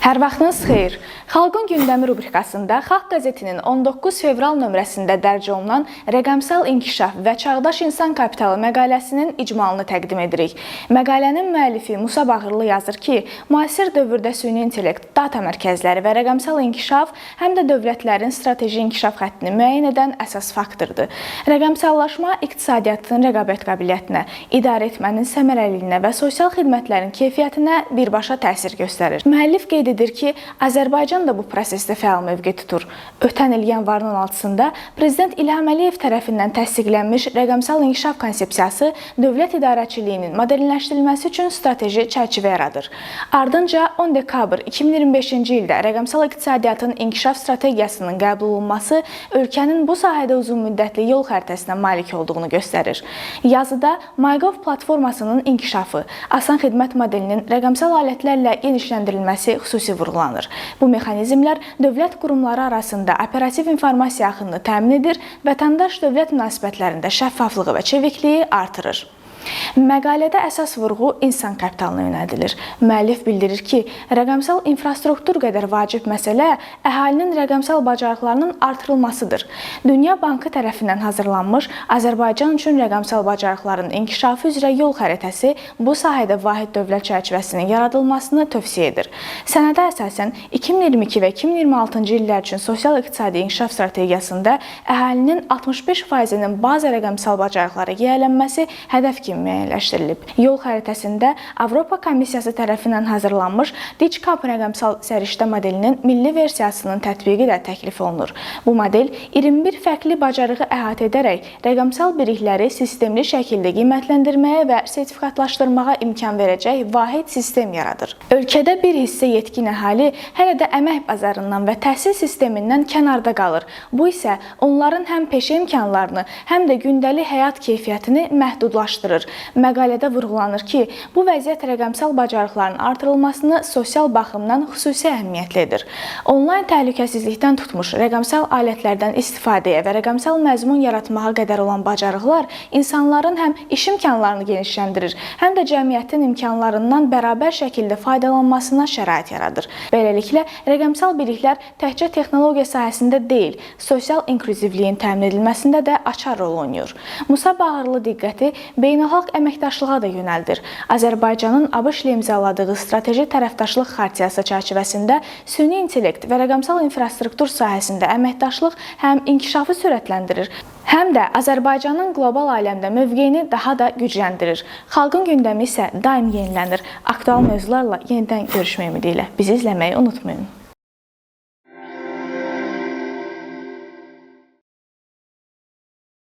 Hər vaxtınız xeyir. Xalqın gündəmi rubrikasında Xalq qəzetinin 19 fevral nömrəsində dərc olunan Rəqəmsal inkişaf və çağdaş insan kapitalı məqaləsinin icmalını təqdim edirik. Məqalənin müəllifi Musa Bağırlı yazır ki, müasir dövrdə süni intellekt, data mərkəzləri və rəqəmsal inkişaf həm də dövlətlərin strateji inkişaf xəttini müəyyən edən əsas faktordur. Rəqəmsallaşma iqtisadiyyatın rəqabət qabiliyyətinə, idarə etmənin səmərəliliyinə və sosial xidmətlərin keyfiyyətinə birbaşa təsir göstərir. Müəllif qeyd edir ki, Azərbaycan da bu prosesdə fəal mövqe tutur. Ötən il yanvarın 16-sında Prezident İlham Əliyev tərəfindən təsdiqlənmiş rəqəmsal inkişaf konsepsiyası dövlət idarəçiliyinin modelləşdirilməsi üçün strateji çərçivə yaradır. Ardınca 10 dekabr 2025-ci ildə rəqəmsal iqtisadiyyatın inkişaf strategiyasının qəbul olunması ölkənin bu sahədə uzun müddətli yol xəritəsinə malik olduğunu göstərir. Yazıda MyGov platformasının inkişafı, asan xidmət modelinin rəqəmsal alətlərlə genişləndirilməsi xüsusi vurğulanır. Bu mexanizmlər dövlət qurumları arasında operativ informasiya axınını təmin edir, vətəndaş-dövlət münasibətlərində şəffaflığı və çevikliyi artırır. Məqalədə əsas vurğu insan kapitalına yönəldilir. Müəllif bildirir ki, rəqəmsal infrastruktur qədər vacib məsələ əhalinin rəqəmsal bacarıqlarının artırılmasıdır. Dünya Bankı tərəfindən hazırlanmış Azərbaycan üçün rəqəmsal bacarıqların inkişafı üzrə yol xəritəsi bu sahədə vahid dövlət çərçivəsinin yaradılmasını tövsiyə edir. Sənədə əsasən 2022 və 2026-cı illər üçün sosial-iqtisadi inkişaf strategiyasında əhalinin 65%-nin baza rəqəmsal bacarıqlara yiyələnməsi hədəf kimi müəyyənləşdirilib. Yol xəritəsində Avropa Komissiyası tərəfindən hazırlanmış DigiCap rəqəmsal səriştə modelinin milli versiyasının tətbiqi də təklif olunur. Bu model 21 fərqli bacarığı əhatə edərək rəqəmsal birlikləri sistemli şəkildə qiymətləndirməyə və sertifikatlaşdırmağa imkan verəcək vahid sistem yaradır. Ölkədə bir hissə yetkin əhali hələ də əmək bazarından və təhsil sistemindən kənarda qalır. Bu isə onların həm peşə imkanlarını, həm də gündəlik həyat keyfiyyətini məhdudlaşdırır. Məqalədə vurğulanır ki, bu vəziyyət rəqəmsal bacarıqların artırılmasını sosial baxımdan xüsusi əhəmiyyətli edir. Onlayn təhlükəsizlikdən tutmuş rəqəmsal alətlərdən istifadəyə və rəqəmsal məzmun yaratmağa qədər olan bacarıqlar insanların həm iş imkanlarını genişləndirir, həm də cəmiyyətin imkanlarından bərabər şəkildə faydalanmasına şərait yaradır. Beləliklə, rəqəmsal biliklər təkcə texnologiya sahəsində deyil, sosial inklüzivliyin təmin edilməsində də açar rol oynayır. Musa Bağırlı diqqəti beynəlxalq əməkdaşlığa da yönəldir. Azərbaycanın ABŞ-la imzaladığı strateji tərəfdaşlıq xartiyası çərçivəsində süni intellekt və rəqəmsal infrastruktur sahəsində əməkdaşlıq həm inkişafı sürətləndirir, həm də Azərbaycanın qlobal aləmdə mövqeyini daha da gücləndirir. Xalqın gündəmi isə daim yenilənir. Aktual mövzularla yenidən görüşmək ümidi ilə bizi izləməyi unutmayın.